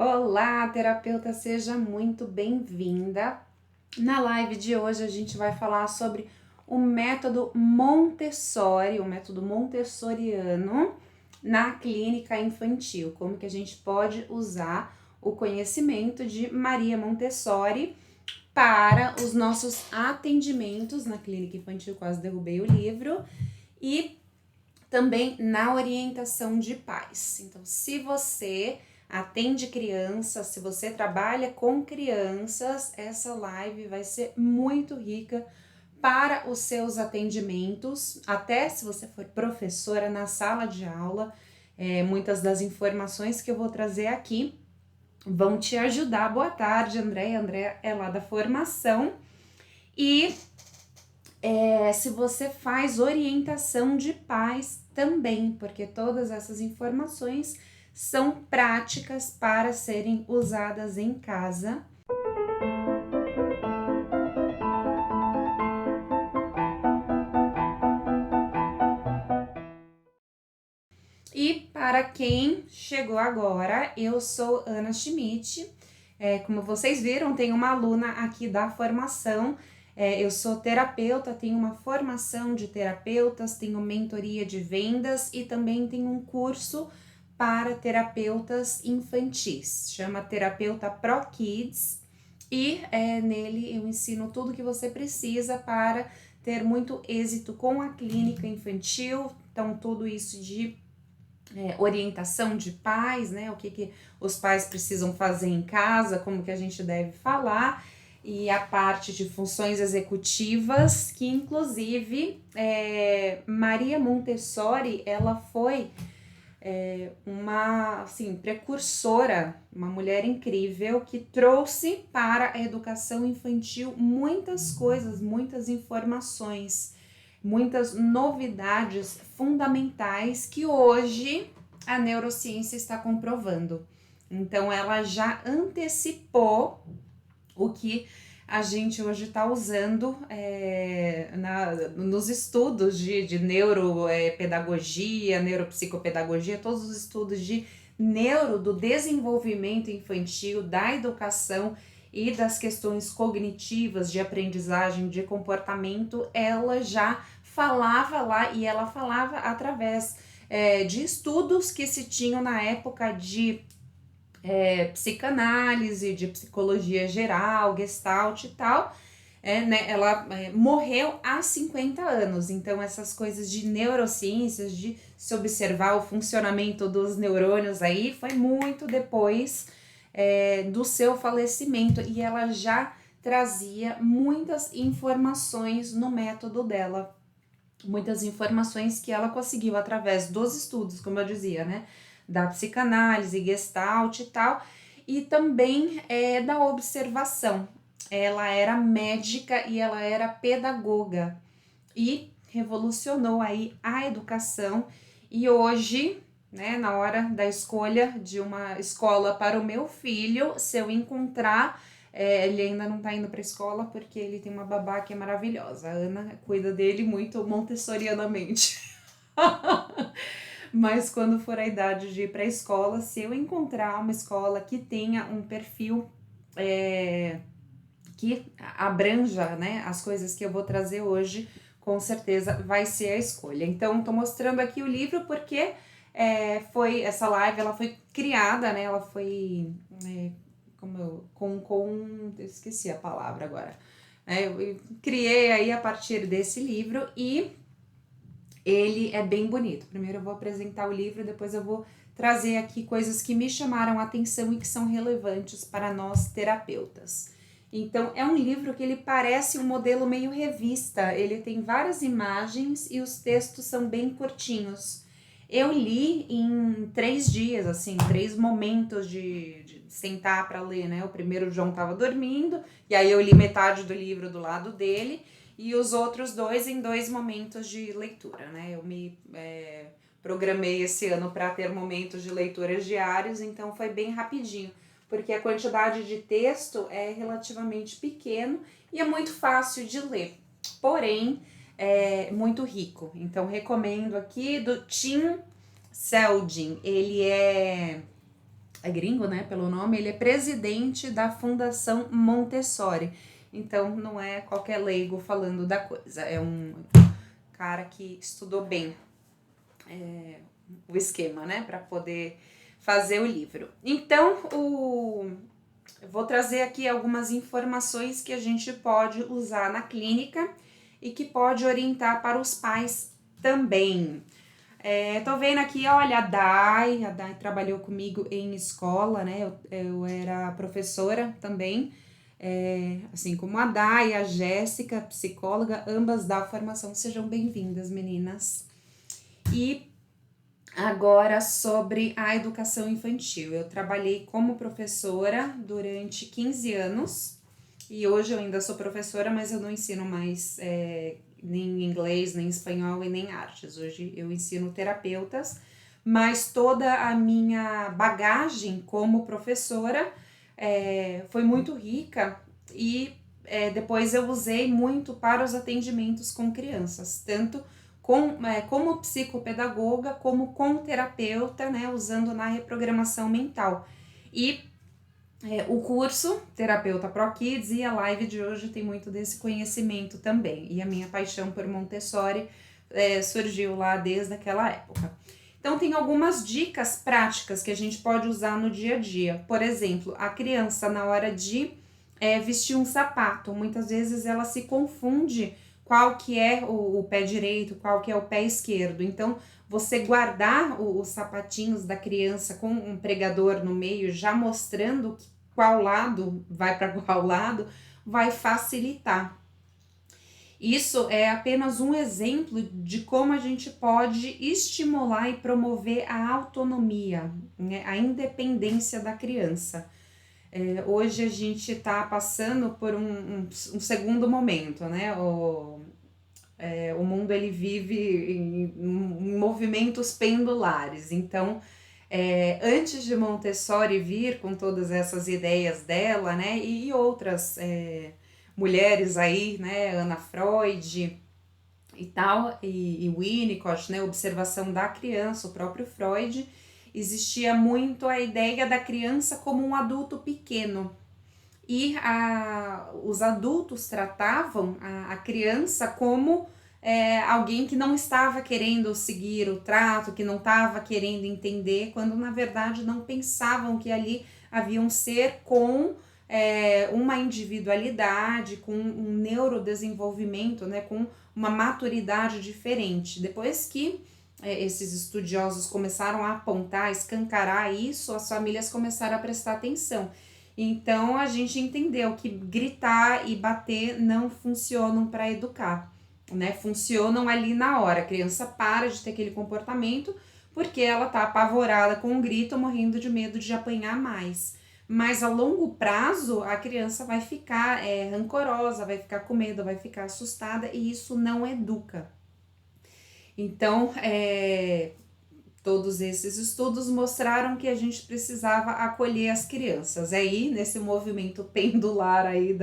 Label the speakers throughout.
Speaker 1: Olá, terapeuta, seja muito bem-vinda. Na live de hoje a gente vai falar sobre o método Montessori, o método montessoriano na clínica infantil, como que a gente pode usar o conhecimento de Maria Montessori para os nossos atendimentos na clínica infantil, quase derrubei o livro, e também na orientação de pais. Então, se você atende crianças, se você trabalha com crianças, essa live vai ser muito rica para os seus atendimentos, até se você for professora na sala de aula, muitas das informações que eu vou trazer aqui vão te ajudar. Boa tarde, Andréia. Andréia é lá da formação e se você faz orientação de pais também, porque todas essas informações são práticas para serem usadas em casa. E para quem chegou agora, eu sou Ana Schmidt. Como vocês viram, tem uma aluna aqui da formação. Eu sou terapeuta, tenho uma formação de terapeutas, tenho mentoria de vendas e também tenho um curso para terapeutas infantis, chama Terapeuta Pro Kids, e nele eu ensino tudo que você precisa para ter muito êxito com a clínica infantil. Então, tudo isso de orientação de pais, né? O que os pais precisam fazer em casa, como que a gente deve falar, e a parte de funções executivas, que inclusive Maria Montessori, ela foi uma assim, precursora, uma mulher incrível que trouxe para a educação infantil muitas coisas, muitas informações, muitas novidades fundamentais que hoje a neurociência está comprovando. Então, ela já antecipou o que a gente hoje está usando nos estudos de neuropedagogia, neuropsicopedagogia, todos os estudos de do desenvolvimento infantil, da educação e das questões cognitivas, de aprendizagem, de comportamento, ela já falava lá, e ela falava através de estudos que se tinham na época de psicanálise, de psicologia geral, gestalt e tal. Ela morreu há 50 anos, então essas coisas de neurociências, de se observar o funcionamento dos neurônios aí, foi muito depois do seu falecimento, e ela já trazia muitas informações no método dela, muitas informações que ela conseguiu através dos estudos, como eu dizia, né, da psicanálise, gestalt e tal, e também da observação. Ela era médica e ela era pedagoga e revolucionou aí a educação. E hoje, né, na hora da escolha de uma escola para o meu filho, se eu encontrar, ele ainda não tá indo pra escola porque ele tem uma babá que é maravilhosa. A Ana cuida dele muito montessorianamente. Mas quando for a idade de ir para a escola, se eu encontrar uma escola que tenha um perfil que abranja, né, as coisas que eu vou trazer hoje, com certeza vai ser a escolha. Então, tô mostrando aqui o livro porque essa live, ela foi criada, né, ela foi eu esqueci a palavra agora. Eu criei aí a partir desse livro e ele é bem bonito. Primeiro eu vou apresentar o livro, depois eu vou trazer aqui coisas que me chamaram a atenção e que são relevantes para nós terapeutas. Então, é um livro que ele parece um modelo meio revista, ele tem várias imagens e os textos são bem curtinhos. Eu li em 3 dias, assim, 3 momentos de sentar para ler, né? O primeiro o João estava dormindo, e aí eu li metade do livro do lado dele, e os outros 2 em 2 momentos de leitura, né? Eu me programei esse ano para ter momentos de leituras diários, então foi bem rapidinho, porque a quantidade de texto é relativamente pequeno e é muito fácil de ler, porém é muito rico. Então recomendo aqui do Tim Seldin, ele é é gringo, né, pelo nome, ele é presidente da Fundação Montessori. Então, não é qualquer leigo falando da coisa, é um cara que estudou bem o esquema, né, para poder fazer o livro. Então, eu vou trazer aqui algumas informações que a gente pode usar na clínica e que pode orientar para os pais também. Tô vendo aqui, olha, a Dai trabalhou comigo em escola, né? Eu era professora também, assim como a Dai, a Jéssica, psicóloga, ambas da formação. Sejam bem-vindas, meninas. E agora sobre a educação infantil. Eu trabalhei como professora durante 15 anos e hoje eu ainda sou professora, mas eu não ensino mais nem inglês, nem espanhol e nem artes. Hoje eu ensino terapeutas, mas toda a minha bagagem como professora foi muito rica e depois eu usei muito para os atendimentos com crianças, tanto como psicopedagoga, como com terapeuta, né, usando na reprogramação mental. E o curso Terapeuta Pro Kids e a live de hoje tem muito desse conhecimento também. E a minha paixão por Montessori surgiu lá desde aquela época. Então, tem algumas dicas práticas que a gente pode usar no dia a dia. Por exemplo, a criança, na hora de vestir um sapato, muitas vezes ela se confunde qual que é o pé direito, qual que é o pé esquerdo. Então, você guardar os sapatinhos da criança com um pregador no meio, já mostrando qual lado vai para qual lado, vai facilitar. Isso é apenas um exemplo de como a gente pode estimular e promover a autonomia, né, a independência da criança. Hoje a gente está passando por um segundo momento, né? O mundo ele vive em movimentos pendulares. Então, antes de Montessori vir com todas essas ideias dela, né, e outras mulheres aí, né, Ana Freud e tal, e Winnicott, né, observação da criança, o próprio Freud, existia muito a ideia da criança como um adulto pequeno. E os adultos tratavam a criança como alguém que não estava querendo seguir o trato, que não estava querendo entender, quando na verdade não pensavam que ali havia um ser com uma individualidade, com um neurodesenvolvimento, né, com uma maturidade diferente. Depois que esses estudiosos começaram a apontar, escancarar isso, as famílias começaram a prestar atenção. Então a gente entendeu que gritar e bater não funcionam para educar, né? Funcionam ali na hora. A criança para de ter aquele comportamento porque ela tá apavorada com o grito, morrendo de medo de apanhar mais. Mas a longo prazo a criança vai ficar rancorosa, vai ficar com medo, vai ficar assustada e isso não educa. Então, todos esses estudos mostraram que a gente precisava acolher as crianças. Aí, nesse movimento pendular aí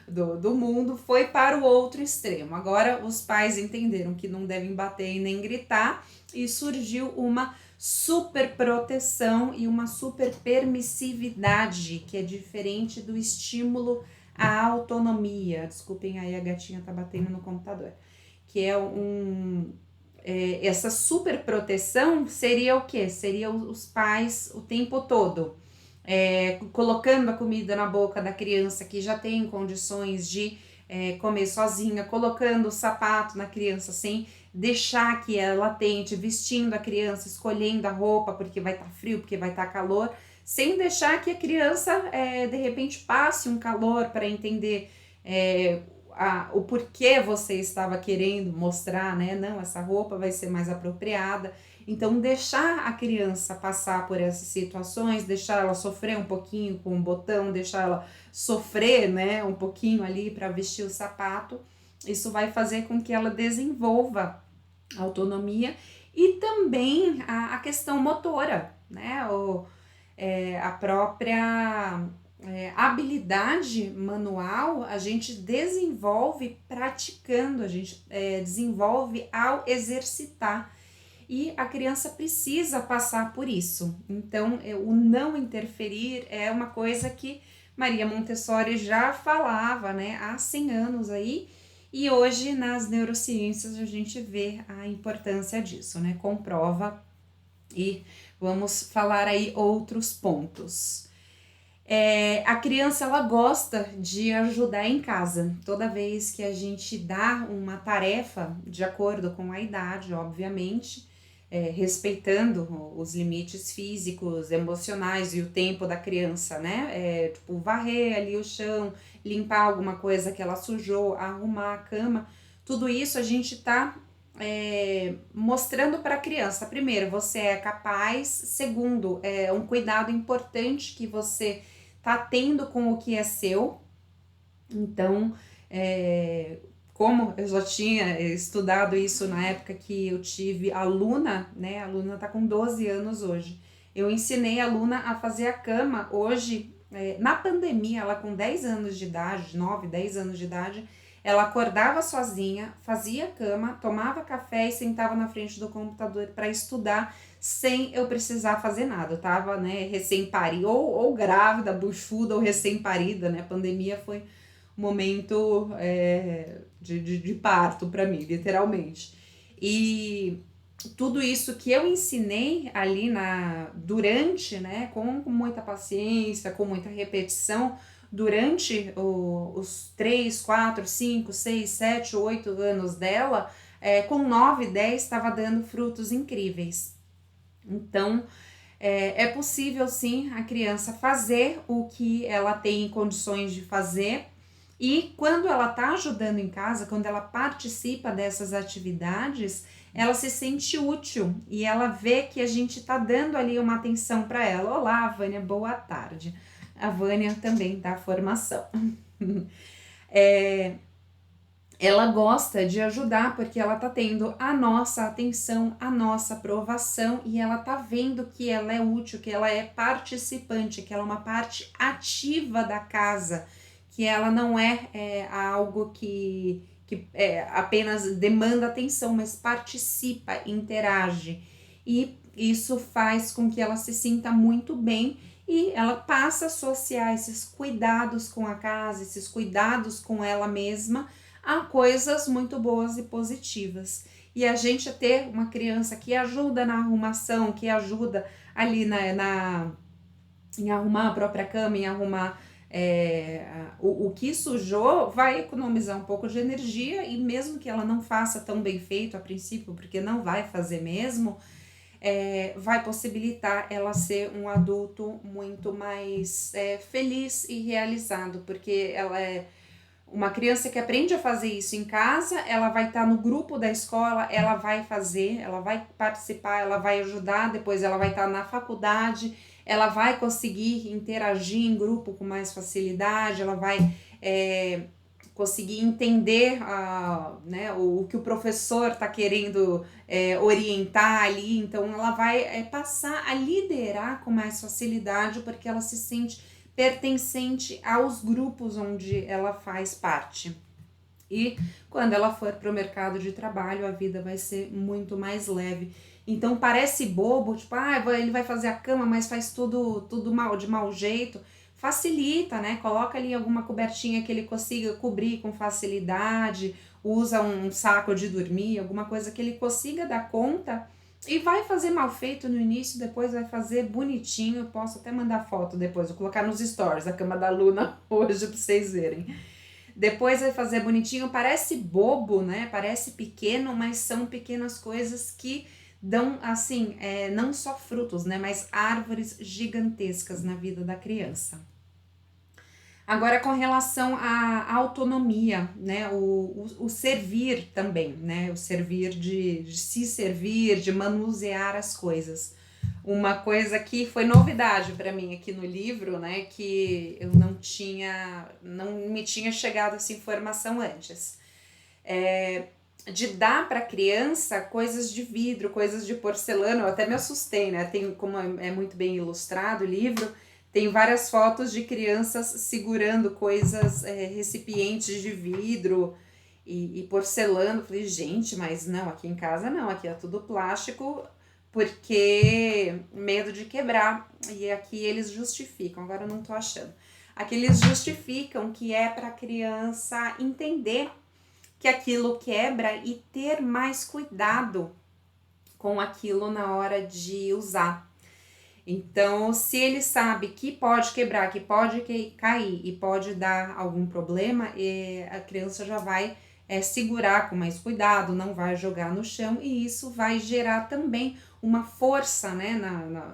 Speaker 1: do mundo, foi para o outro extremo. Agora, os pais entenderam que não devem bater e nem gritar, e surgiu uma super proteção e uma super permissividade, que é diferente do estímulo à autonomia. Desculpem aí, a gatinha tá batendo no computador. Que é essa super proteção seria o quê? Seria os pais o tempo todo colocando a comida na boca da criança que já tem condições de comer sozinha, colocando o sapato na criança sem deixar que ela tente, vestindo a criança, escolhendo a roupa porque vai estar frio, porque vai estar calor, sem deixar que a criança de repente passe um calor para entender o porquê você estava querendo mostrar, né? Não, essa roupa vai ser mais apropriada. Então, deixar a criança passar por essas situações, deixar ela sofrer um pouquinho com o botão, deixar ela sofrer, né, um pouquinho ali para vestir o sapato, isso vai fazer com que ela desenvolva autonomia e também a questão motora, né? A própria habilidade manual a gente desenvolve praticando, a gente desenvolve ao exercitar. e a criança precisa passar por isso. Então, o não interferir é uma coisa que Maria Montessori já falava, né, há 100 anos aí, e hoje nas neurociências a gente vê a importância disso, né, comprova, e vamos falar aí outros pontos. A criança, ela gosta de ajudar em casa. Toda vez que a gente dá uma tarefa, de acordo com a idade, obviamente, respeitando os limites físicos, emocionais e o tempo da criança, né? Tipo, varrer ali o chão, limpar alguma coisa que ela sujou, arrumar a cama. Tudo isso a gente tá mostrando para a criança. Primeiro, você é capaz. Segundo, é um cuidado importante que você tá tendo com o que é seu. Então, como eu já tinha estudado isso na época que eu tive aluna, né? A aluna tá com 12 anos hoje. Eu ensinei a aluna a fazer a cama hoje, na pandemia, ela com 10 anos de idade, 9, 10 anos de idade, ela acordava sozinha, fazia cama, tomava café e sentava na frente do computador para estudar sem eu precisar fazer nada. Eu tava, né, recém-parida, ou grávida, buchuda ou recém-parida, né? A pandemia foi um momento de parto para mim, literalmente. E tudo isso que eu ensinei ali durante, né, com muita paciência, com muita repetição, durante os 3, 4, 5, 6, 7, 8 anos dela, com 9, 10 estava dando frutos incríveis. Então, é possível sim a criança fazer o que ela tem condições de fazer, e quando ela está ajudando em casa, quando ela participa dessas atividades, ela se sente útil e ela vê que a gente está dando ali uma atenção para ela. Olá, Vânia, boa tarde. A Vânia também dá formação. Ela gosta de ajudar porque ela tá tendo a nossa atenção, a nossa aprovação, e ela tá vendo que ela é útil, que ela é participante, que ela é uma parte ativa da casa, que ela não é algo que apenas demanda atenção, mas participa, interage. E isso faz com que ela se sinta muito bem e ela passa a associar esses cuidados com a casa, esses cuidados com ela mesma, a coisas muito boas e positivas. E a gente ter uma criança que ajuda na arrumação, que ajuda ali em arrumar a própria cama, em arrumar o que sujou, vai economizar um pouco de energia, e mesmo que ela não faça tão bem feito a princípio, porque não vai fazer mesmo, vai possibilitar ela ser um adulto muito mais feliz e realizado, porque ela é uma criança que aprende a fazer isso em casa, ela vai estar no grupo da escola, ela vai fazer, ela vai participar, ela vai ajudar, depois ela vai estar na faculdade, ela vai conseguir interagir em grupo com mais facilidade, ela vai conseguir entender né, o que o professor está querendo orientar ali, então ela vai passar a liderar com mais facilidade, porque ela se sente pertencente aos grupos onde ela faz parte. E quando ela for para o mercado de trabalho, a vida vai ser muito mais leve. Então parece bobo, tipo, ele vai fazer a cama, mas faz tudo mal, de mau jeito. Facilita, né? Coloca ali alguma cobertinha que ele consiga cobrir com facilidade, usa um saco de dormir, alguma coisa que ele consiga dar conta. E vai fazer mal feito no início, depois vai fazer bonitinho. Eu posso até mandar foto depois, vou colocar nos stories a cama da Luna hoje pra vocês verem. Depois vai fazer bonitinho, parece bobo, né? Parece pequeno, mas são pequenas coisas que dão, assim, não só frutos, né? Mas árvores gigantescas na vida da criança. Agora, com relação à autonomia, né, o servir também, né, o servir de se servir, de manusear as coisas. Uma coisa que foi novidade para mim aqui no livro, né, que eu não me tinha chegado essa informação antes. De dar para a criança coisas de vidro, coisas de porcelana. Eu até me assustei, né, como é muito bem ilustrado o livro, tem várias fotos de crianças segurando coisas, recipientes de vidro, e porcelana. Eu falei, gente, mas não, aqui em casa não, aqui é tudo plástico, porque medo de quebrar. E aqui eles justificam, agora eu não tô achando. Aqui eles justificam que é para a criança entender que aquilo quebra e ter mais cuidado com aquilo na hora de usar. Então, se ele sabe que pode quebrar, que pode cair e pode dar algum problema, a criança já vai segurar com mais cuidado, não vai jogar no chão, e isso vai gerar também uma força, né,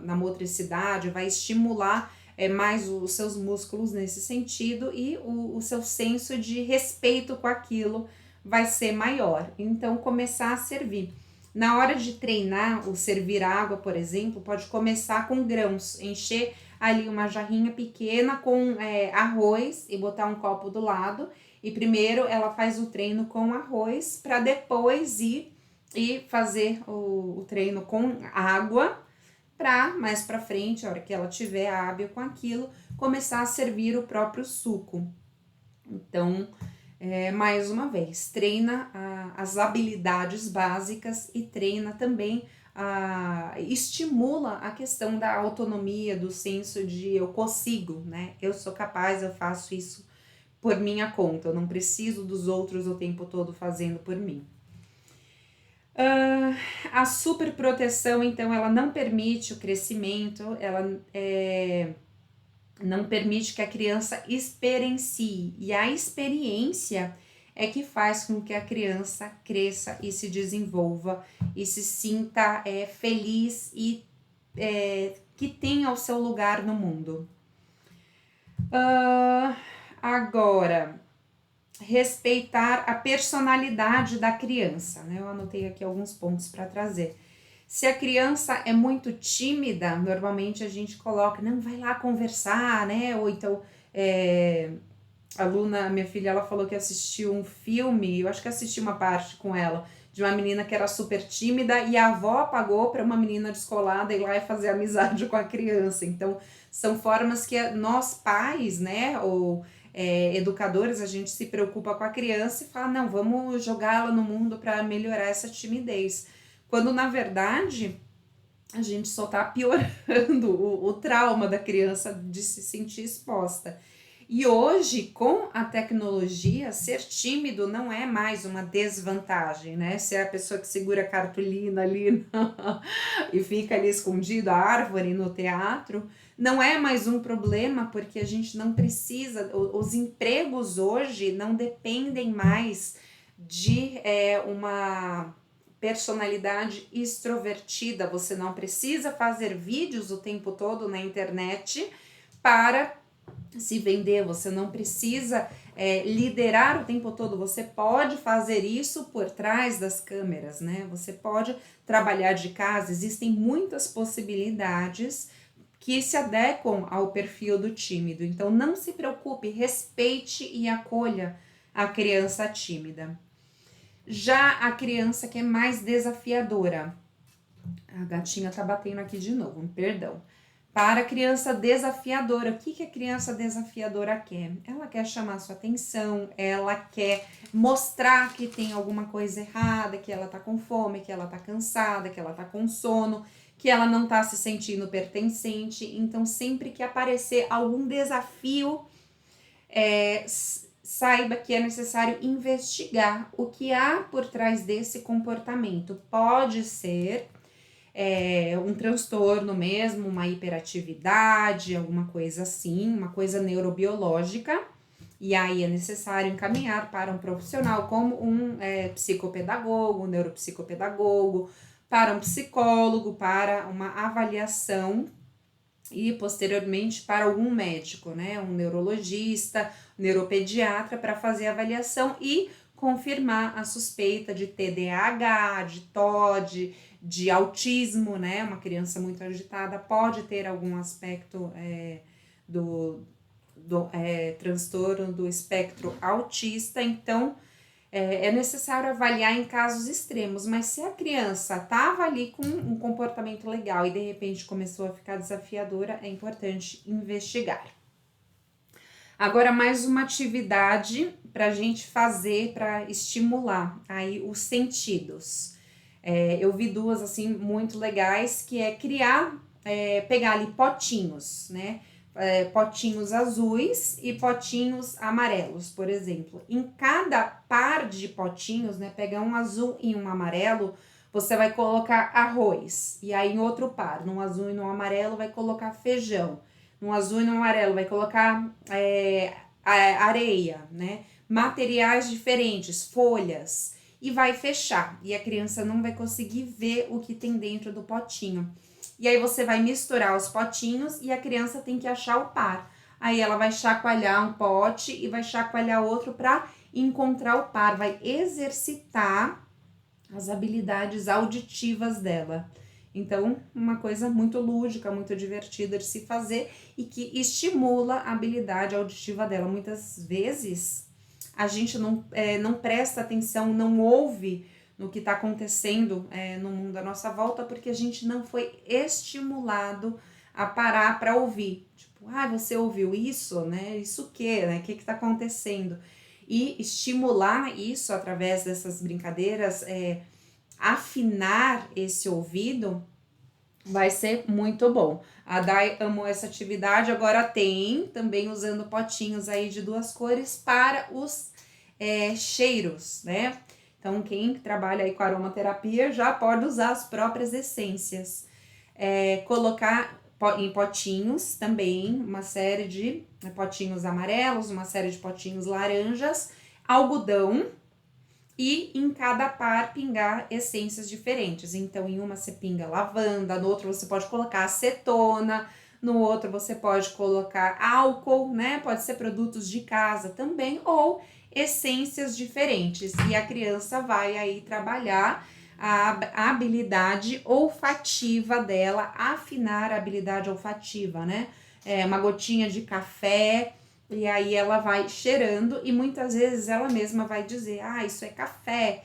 Speaker 1: na motricidade, vai estimular mais os seus músculos nesse sentido, e o seu senso de respeito com aquilo vai ser maior. Então, começar a servir. Na hora de treinar o servir água, por exemplo, pode começar com grãos, encher ali uma jarrinha pequena com arroz e botar um copo do lado. E primeiro ela faz o treino com arroz para depois ir e fazer o treino com água, para mais para frente, a hora que ela tiver hábil com aquilo, começar a servir o próprio suco. Então, mais uma vez, treina as habilidades básicas e treina também, estimula a questão da autonomia, do senso de eu consigo, né? Eu sou capaz, eu faço isso por minha conta, eu não preciso dos outros o tempo todo fazendo por mim. A superproteção, então, ela não permite o crescimento, ela não permite que a criança experiencie, e a experiência é que faz com que a criança cresça e se desenvolva e se sinta feliz e que tenha o seu lugar no mundo. Agora, respeitar a personalidade da criança, né? Eu anotei aqui alguns pontos para trazer. Se a criança é muito tímida, normalmente a gente coloca, não, vai lá conversar, né? Ou então, a Luna, minha filha, ela falou que assistiu um filme, eu acho que assisti uma parte com ela, de uma menina que era super tímida e a avó pagou para uma menina descolada ir lá e fazer amizade com a criança. Então, são formas que nós pais, né, ou educadores, a gente se preocupa com a criança e fala, não, vamos jogá-la no mundo para melhorar essa timidez. Quando, na verdade, a gente só tá piorando o trauma da criança de se sentir exposta. E hoje, com a tecnologia, ser tímido não é mais uma desvantagem, né? Se é a pessoa que segura a cartolina ali e fica ali escondido, a árvore no teatro, não é mais um problema, porque a gente não precisa, os empregos hoje não dependem mais de uma personalidade extrovertida. Você não precisa fazer vídeos o tempo todo na internet para se vender, você não precisa liderar o tempo todo, você pode fazer isso por trás das câmeras, né? Você pode trabalhar de casa, existem muitas possibilidades que se adequam ao perfil do tímido. Então, não se preocupe, respeite e acolha a criança tímida. Já a criança que é mais desafiadora, a gatinha tá batendo aqui de novo, perdão. Para a criança desafiadora, o que a criança desafiadora quer? Ela quer chamar sua atenção, ela quer mostrar que tem alguma coisa errada, que ela tá com fome, que ela tá cansada, que ela tá com sono, que ela não tá se sentindo pertencente. Então, sempre que aparecer algum desafio, saiba que é necessário investigar o que há por trás desse comportamento. Pode ser um transtorno mesmo, uma hiperatividade, alguma coisa assim, uma coisa neurobiológica, e aí é necessário encaminhar para um profissional como um psicopedagogo, um neuropsicopedagogo, para um psicólogo, para uma avaliação e posteriormente para algum médico, né, um neurologista, neuropediatra, para fazer a avaliação e confirmar a suspeita de TDAH, de TOD, de autismo, né? Uma criança muito agitada pode ter algum aspecto do transtorno do espectro autista. Então, é necessário avaliar em casos extremos, mas se a criança estava ali com um comportamento legal e de repente começou a ficar desafiadora, é importante investigar. Agora, mais uma atividade para a gente fazer para estimular aí os sentidos. Eu vi duas assim muito legais, que é criar, pegar ali potinhos, né? Potinhos azuis e potinhos amarelos, por exemplo. Em cada par de potinhos, né? Pegar um azul e um amarelo, você vai colocar arroz. E aí em outro par, num azul e num amarelo, vai colocar feijão. Num azul e num amarelo, vai colocar areia, né? Materiais diferentes, folhas. E vai fechar. E a criança não vai conseguir ver o que tem dentro do potinho. E aí você vai misturar os potinhos e a criança tem que achar o par. Aí ela vai chacoalhar um pote e vai chacoalhar outro para encontrar o par. Vai exercitar as habilidades auditivas dela. Então, uma coisa muito lúdica, muito divertida de se fazer e que estimula a habilidade auditiva dela. Muitas vezes a gente não presta atenção, não ouve no que está acontecendo no mundo à nossa volta, porque a gente não foi estimulado a parar para ouvir. Tipo, você ouviu isso, né? Isso o quê, né? O que está acontecendo? E estimular isso através dessas brincadeiras, afinar esse ouvido, vai ser muito bom. A Dai amou essa atividade, agora tem também usando potinhos aí de duas cores para os cheiros, né? Então, quem trabalha aí com aromaterapia já pode usar as próprias essências. Colocar em potinhos também, uma série de potinhos amarelos, uma série de potinhos laranjas, algodão, e em cada par pingar essências diferentes. Então, em uma você pinga lavanda, no outro você pode colocar acetona, no outro você pode colocar álcool, né? Pode ser produtos de casa também, ou essências diferentes. E a criança vai aí trabalhar a habilidade olfativa dela, afinar a habilidade olfativa, né? Uma gotinha de café, e aí ela vai cheirando e muitas vezes ela mesma vai dizer, isso é café,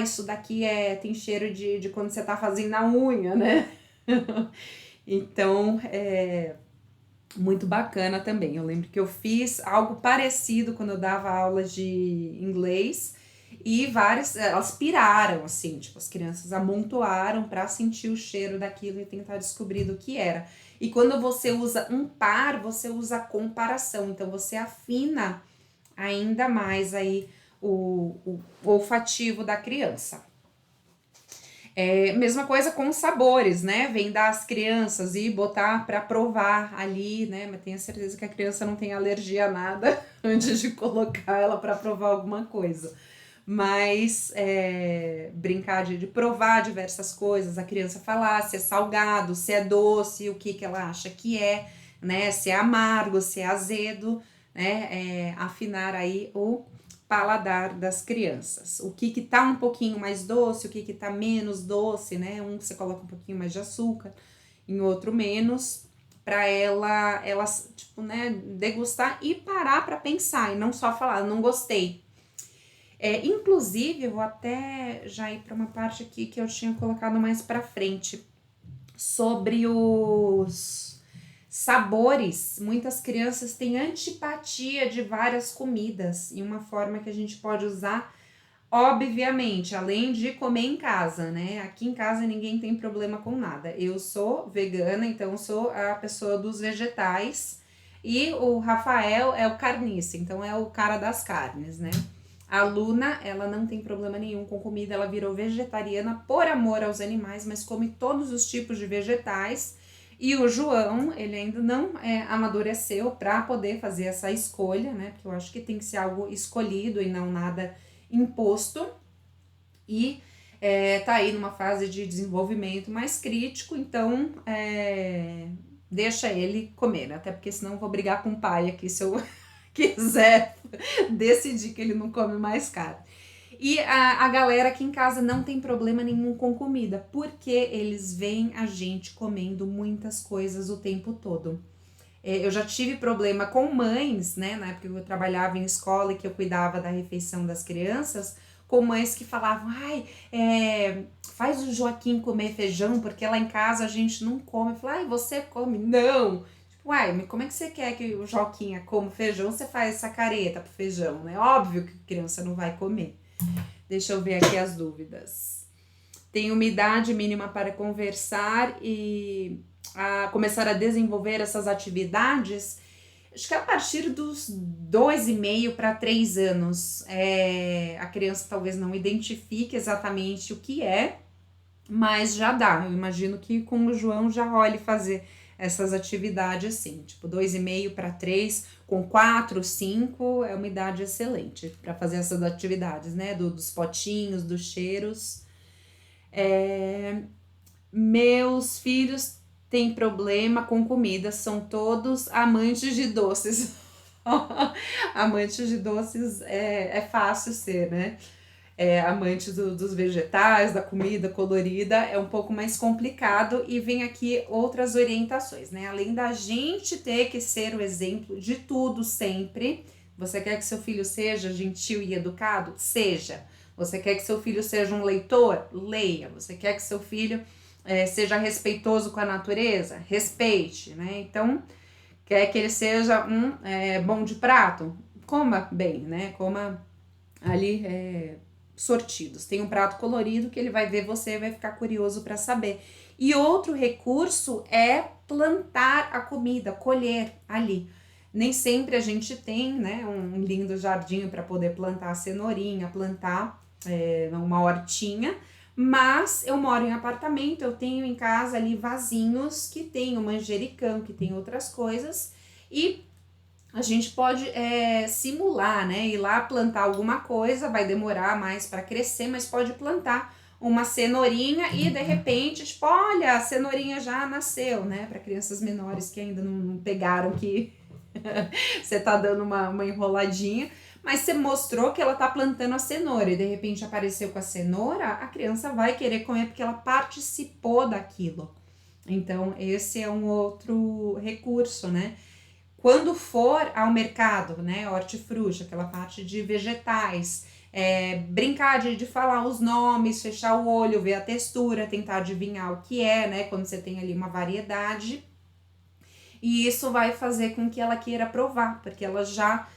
Speaker 1: isso daqui tem cheiro de quando você tá fazendo a unha, né? Então, muito bacana também. Eu lembro que eu fiz algo parecido quando eu dava aula de inglês e várias, elas piraram, assim, tipo, as crianças amontoaram para sentir o cheiro daquilo e tentar descobrir do que era. E quando você usa um par, você usa a comparação, então você afina ainda mais aí o olfativo da criança. Mesma coisa com os sabores, né? Vem das crianças e botar para provar ali, né? Mas tenha certeza que a criança não tem alergia a nada antes de colocar ela para provar alguma coisa. Mas brincar de provar diversas coisas, a criança falar se é salgado, se é doce, o que ela acha que é, né? Se é amargo, se é azedo, né? Afinar aí o paladar das crianças. O que tá um pouquinho mais doce, o que tá menos doce, né? Um você coloca um pouquinho mais de açúcar, em outro menos, para ela tipo, né, degustar e parar para pensar e não só falar, não gostei. Inclusive, eu vou até já ir para uma parte aqui que eu tinha colocado mais para frente sobre os sabores. Muitas crianças têm antipatia de várias comidas e uma forma que a gente pode usar, obviamente, além de comer em casa, né? Aqui em casa ninguém tem problema com nada. Eu sou vegana, então sou a pessoa dos vegetais e o Rafael é o carniça, então é o cara das carnes, né? A Luna, ela não tem problema nenhum com comida, ela virou vegetariana por amor aos animais, mas come todos os tipos de vegetais. E o João, ele ainda não amadureceu para poder fazer essa escolha, né? Porque eu acho que tem que ser algo escolhido e não nada imposto. E tá aí numa fase de desenvolvimento mais crítico, então deixa ele comer, até porque senão eu vou brigar com o pai aqui se eu quiser decidir que ele não come mais carne. E a galera aqui em casa não tem problema nenhum com comida, porque eles veem a gente comendo muitas coisas o tempo todo. Eu já tive problema com mães, né, na época que eu trabalhava em escola e que eu cuidava da refeição das crianças, com mães que falavam, faz o Joaquim comer feijão, porque lá em casa a gente não come. Eu falei, você come? Não! Uai, mas como é que você quer que o Joquinha coma feijão? Você faz essa careta pro feijão, né? Óbvio que a criança não vai comer. Deixa eu ver aqui as dúvidas. Tem uma idade mínima para conversar e começar a desenvolver essas atividades? Acho que a partir dos 2,5 para 3 anos, a criança talvez não identifique exatamente o que é, mas já dá. Eu imagino que com o João já role fazer essas atividades assim, tipo 2,5 para 3, com 4, 5 é uma idade excelente para fazer essas atividades, né? Dos potinhos, dos cheiros. Meus filhos têm problema com comida, são todos amantes de doces. Amantes de doces é fácil ser, né? Amante dos vegetais, da comida colorida, é um pouco mais complicado e vem aqui outras orientações, né? Além da gente ter que ser o exemplo de tudo sempre, você quer que seu filho seja gentil e educado? Seja. Você quer que seu filho seja um leitor? Leia. Você quer que seu filho seja respeitoso com a natureza? Respeite, né? Então, quer que ele seja um bom de prato? Coma bem, né? Coma ali sortidos. Tem um prato colorido que ele vai ver você e vai ficar curioso para saber. E outro recurso é plantar a comida, colher ali. Nem sempre a gente tem, né, um lindo jardim para poder plantar a cenourinha, plantar uma hortinha, mas eu moro em apartamento, eu tenho em casa ali vasinhos que tem o manjericão, que tem outras coisas, e a gente pode simular, né? Ir lá plantar alguma coisa, vai demorar mais para crescer, mas pode plantar uma cenourinha e de repente, tipo, olha, a cenourinha já nasceu, né? Para crianças menores que ainda não pegaram que você tá dando uma enroladinha, mas você mostrou que ela tá plantando a cenoura e de repente apareceu com a cenoura, a criança vai querer comer porque ela participou daquilo. Então, esse é um outro recurso, né? Quando for ao mercado, né, hortifruti, aquela parte de vegetais, brincar de falar os nomes, fechar o olho, ver a textura, tentar adivinhar o que é, né, quando você tem ali uma variedade. E isso vai fazer com que ela queira provar, porque ela já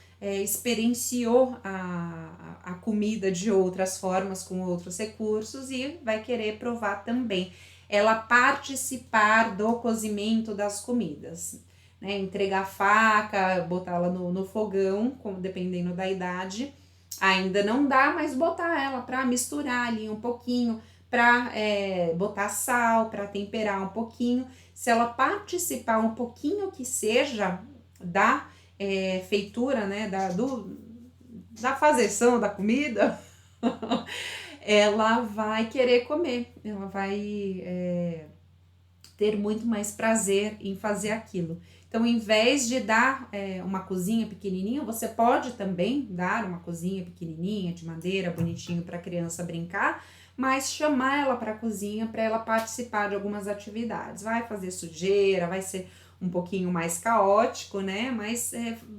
Speaker 1: experienciou a comida de outras formas, com outros recursos, e vai querer provar também. Ela participar do cozimento das comidas, né? Entregar a faca, botar ela no fogão, dependendo da idade. Ainda não dá, mas botar ela para misturar ali um pouquinho, para botar sal, para temperar um pouquinho. Se ela participar um pouquinho que seja da feitura, né, da fazeção da comida, ela vai querer comer, ela vai ter muito mais prazer em fazer aquilo. Então, em vez de dar uma cozinha pequenininha, você pode também dar uma cozinha pequenininha, de madeira, bonitinho, para a criança brincar, mas chamar ela para a cozinha para ela participar de algumas atividades. Vai fazer sujeira, vai ser um pouquinho mais caótico, né? Mas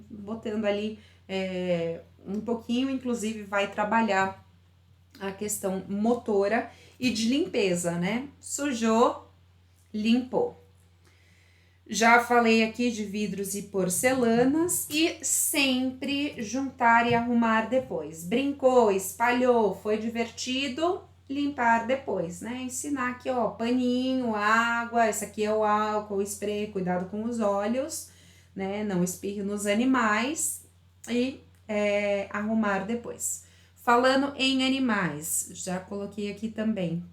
Speaker 1: botando ali um pouquinho, inclusive vai trabalhar a questão motora e de limpeza, né? Sujou, limpou. Já falei aqui de vidros e porcelanas e sempre juntar e arrumar depois. Brincou, espalhou, foi divertido, limpar depois, né? Ensinar aqui, ó, paninho, água, esse aqui é o álcool, spray, cuidado com os olhos, né? Não espirre nos animais e arrumar depois. Falando em animais, já coloquei aqui também.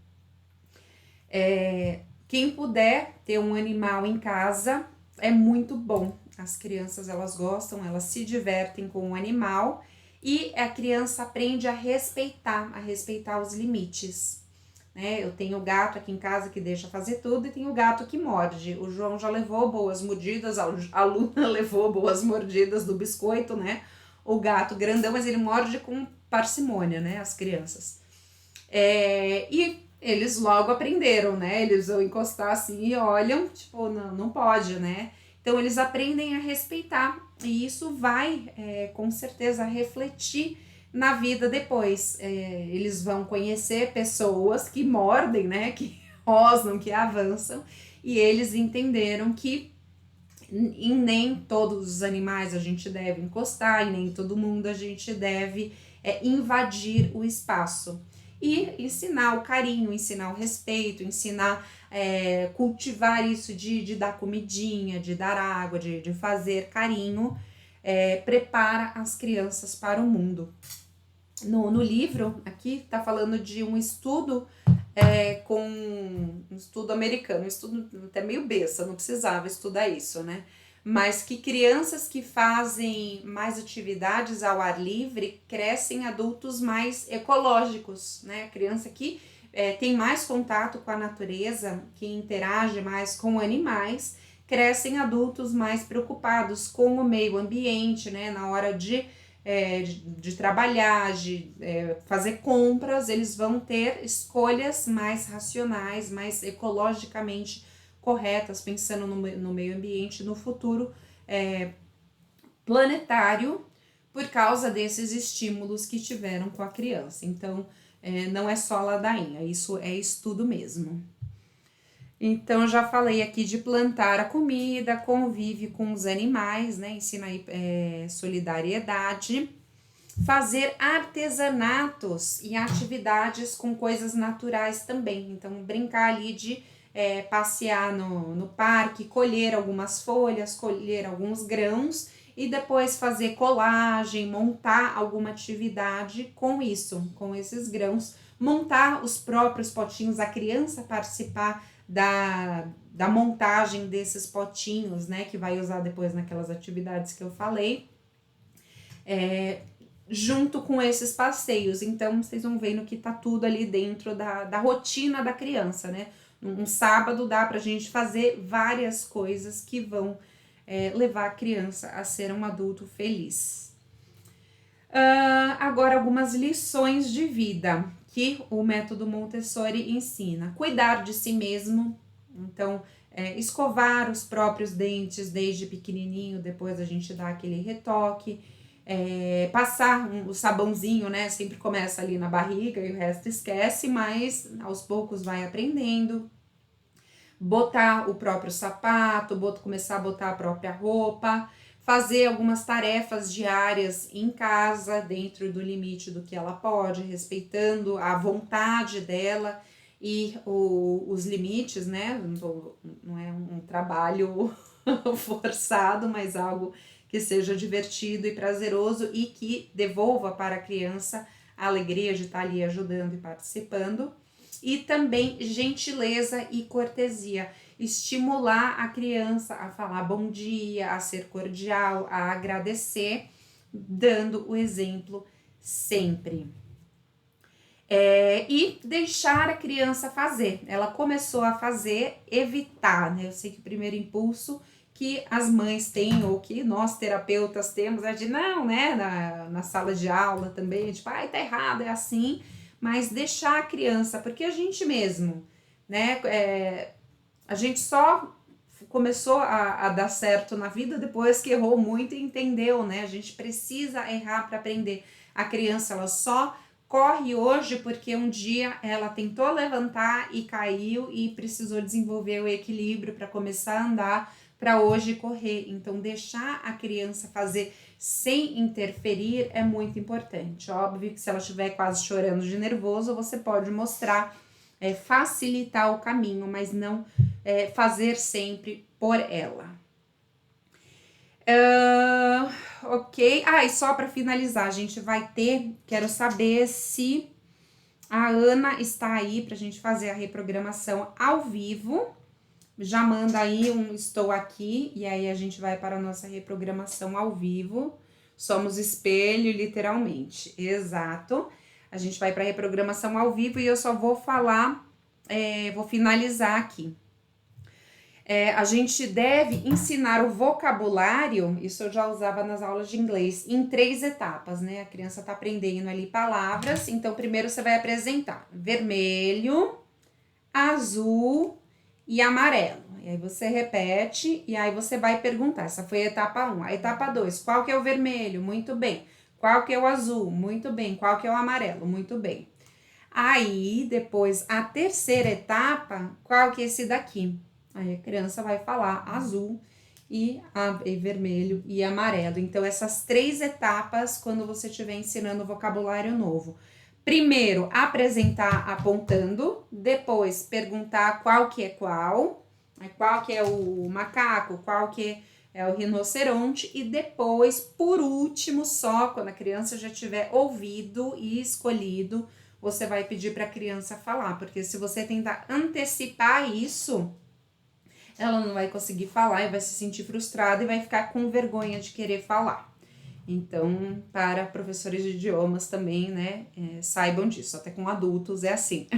Speaker 1: Quem puder ter um animal em casa é muito bom. As crianças, elas gostam, elas se divertem com o animal e a criança aprende a respeitar os limites, né? Eu tenho gato aqui em casa que deixa fazer tudo e tenho gato que morde. O João já levou boas mordidas, a Luna levou boas mordidas do biscoito, né? O gato grandão, mas ele morde com parcimônia, né? As crianças. E eles logo aprenderam, né? Eles vão encostar assim e olham, tipo, não pode, né? Então, eles aprendem a respeitar. E isso vai, com certeza, refletir na vida depois. Eles vão conhecer pessoas que mordem, né? Que rosnam, que avançam. E eles entenderam que em nem todos os animais a gente deve encostar, e nem todo mundo a gente deve invadir o espaço. E ensinar o carinho, ensinar o respeito, ensinar, cultivar isso de dar comidinha, de dar água, de fazer carinho, prepara as crianças para o mundo. No livro, aqui tá falando de um estudo com um estudo americano, um estudo até meio besta, não precisava estudar isso, né? Mas que crianças que fazem mais atividades ao ar livre crescem adultos mais ecológicos, né? A criança que tem mais contato com a natureza, que interage mais com animais, crescem adultos mais preocupados com o meio ambiente, né? Na hora de trabalhar, de fazer compras, eles vão ter escolhas mais racionais, mais ecologicamente corretas, pensando no meio ambiente, no futuro planetário, por causa desses estímulos que tiveram com a criança. Então, não é só ladainha, isso é estudo mesmo. Então, já falei aqui de plantar a comida, convive com os animais, né? Ensina aí solidariedade, fazer artesanatos e atividades com coisas naturais também. Então, brincar ali de passear no parque, colher algumas folhas, colher alguns grãos e depois fazer colagem, montar alguma atividade com isso, com esses grãos, montar os próprios potinhos, a criança participar da montagem desses potinhos, né, que vai usar depois naquelas atividades que eu falei, junto com esses passeios. Então, vocês vão vendo que tá tudo ali dentro da rotina da criança, né? Um sábado dá pra gente fazer várias coisas que vão levar a criança a ser um adulto feliz. Agora, algumas lições de vida que o método Montessori ensina. Cuidar de si mesmo, então, escovar os próprios dentes desde pequenininho, depois a gente dá aquele retoque, passar o sabãozinho, né, sempre começa ali na barriga e o resto esquece, mas aos poucos vai aprendendo. Botar o próprio sapato, começar a botar a própria roupa, fazer algumas tarefas diárias em casa, dentro do limite do que ela pode, respeitando a vontade dela e os limites, né? Não é um trabalho forçado, mas algo que seja divertido e prazeroso e que devolva para a criança a alegria de estar ali ajudando e participando. E também gentileza e cortesia. Estimular a criança a falar bom dia, a ser cordial, a agradecer, dando o exemplo sempre. E deixar a criança fazer. Ela começou a fazer, evitar, né? Eu sei que o primeiro impulso que as mães têm, ou que nós terapeutas temos, é de não, né? Na sala de aula também, tipo, tá errado, é assim. Mas deixar a criança, porque a gente mesmo, né? A gente só começou a dar certo na vida depois que errou muito e entendeu, né? A gente precisa errar para aprender. A criança, ela só corre hoje porque um dia ela tentou levantar e caiu e precisou desenvolver o equilíbrio para começar a andar, para hoje correr. Então, deixar a criança fazer sem interferir é muito importante. Óbvio que se ela estiver quase chorando de nervoso, você pode mostrar, facilitar o caminho, mas não fazer sempre por ela. Ok. E só para finalizar, a gente vai ter, quero saber se a Ana está aí para a gente fazer a reprogramação ao vivo. Já manda aí estou aqui, e aí a gente vai para a nossa reprogramação ao vivo. Somos espelho, literalmente. Exato. A gente vai para a reprogramação ao vivo e eu só vou falar, vou finalizar aqui. A gente deve ensinar o vocabulário, isso eu já usava nas aulas de inglês, em 3 etapas, né? A criança tá aprendendo ali palavras, então primeiro você vai apresentar vermelho, azul e amarelo. E aí você repete e aí você vai perguntar. Essa foi a etapa 1. A etapa 2, qual que é o vermelho? Muito bem. Qual que é o azul? Muito bem. Qual que é o amarelo? Muito bem. Aí, depois, a terceira etapa, qual que é esse daqui? Aí a criança vai falar azul e vermelho e amarelo. Então, essas 3 etapas quando você estiver ensinando vocabulário novo. Primeiro, apresentar apontando, depois perguntar qual que é o macaco, qual que é o rinoceronte, e depois, por último, só quando a criança já tiver ouvido e escolhido, você vai pedir para a criança falar, porque se você tentar antecipar isso, ela não vai conseguir falar e vai se sentir frustrada e vai ficar com vergonha de querer falar. Então, para professores de idiomas também, né, saibam disso, até com adultos é assim.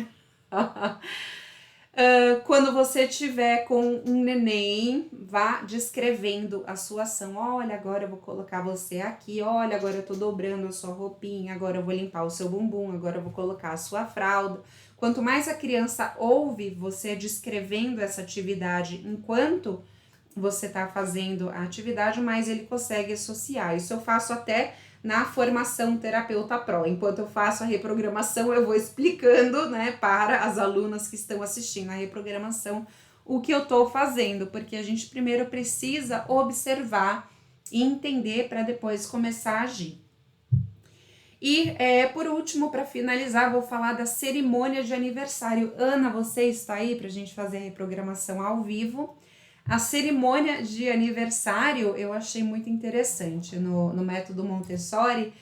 Speaker 1: Quando você tiver com um neném, vá descrevendo a sua ação. Olha, agora eu vou colocar você aqui. Olha, agora eu tô dobrando a sua roupinha. Agora eu vou limpar o seu bumbum. Agora eu vou colocar a sua fralda. Quanto mais a criança ouve você descrevendo essa atividade enquanto você tá fazendo a atividade, mais ele consegue associar. Isso eu faço até na formação Terapeuta Pro. Enquanto eu faço a reprogramação, eu vou explicando, né, para as alunas que estão assistindo a reprogramação o que eu tô fazendo, porque a gente primeiro precisa observar e entender para depois começar a agir. E por último, para finalizar, vou falar da cerimônia de aniversário. Ana, você está aí para a gente fazer a reprogramação ao vivo? A cerimônia de aniversário eu achei muito interessante. No método Montessori,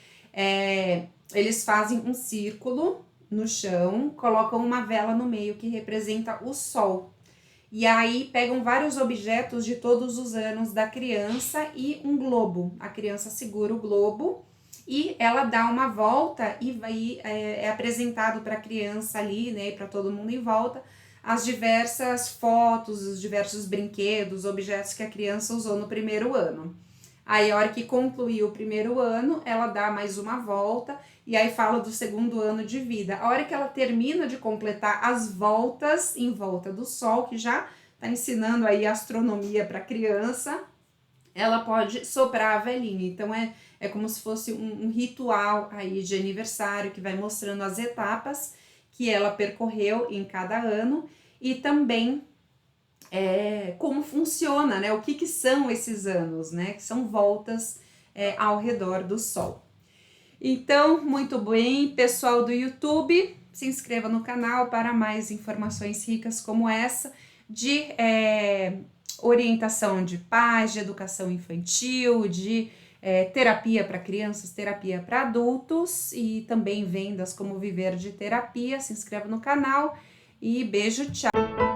Speaker 1: eles fazem um círculo no chão, colocam uma vela no meio que representa o sol. E aí pegam vários objetos de todos os anos da criança e um globo. A criança segura o globo e ela dá uma volta e é apresentado para a criança ali, né, para todo mundo em volta, as diversas fotos, os diversos brinquedos, objetos que a criança usou no primeiro ano. Aí, a hora que concluir o primeiro ano, ela dá mais uma volta e aí fala do segundo ano de vida. A hora que ela termina de completar as voltas em volta do sol, que já está ensinando aí astronomia para a criança, ela pode soprar a velhinha. Então, é como se fosse um ritual aí de aniversário que vai mostrando as etapas que ela percorreu em cada ano e também como funciona, né? O que são esses anos, né? Que são voltas ao redor do Sol. Então, muito bem, pessoal do YouTube, se inscreva no canal para mais informações ricas como essa de orientação de pais, de educação infantil, de terapia para crianças, terapia para adultos e também vendas como viver de terapia. Se inscreva no canal e beijo, tchau!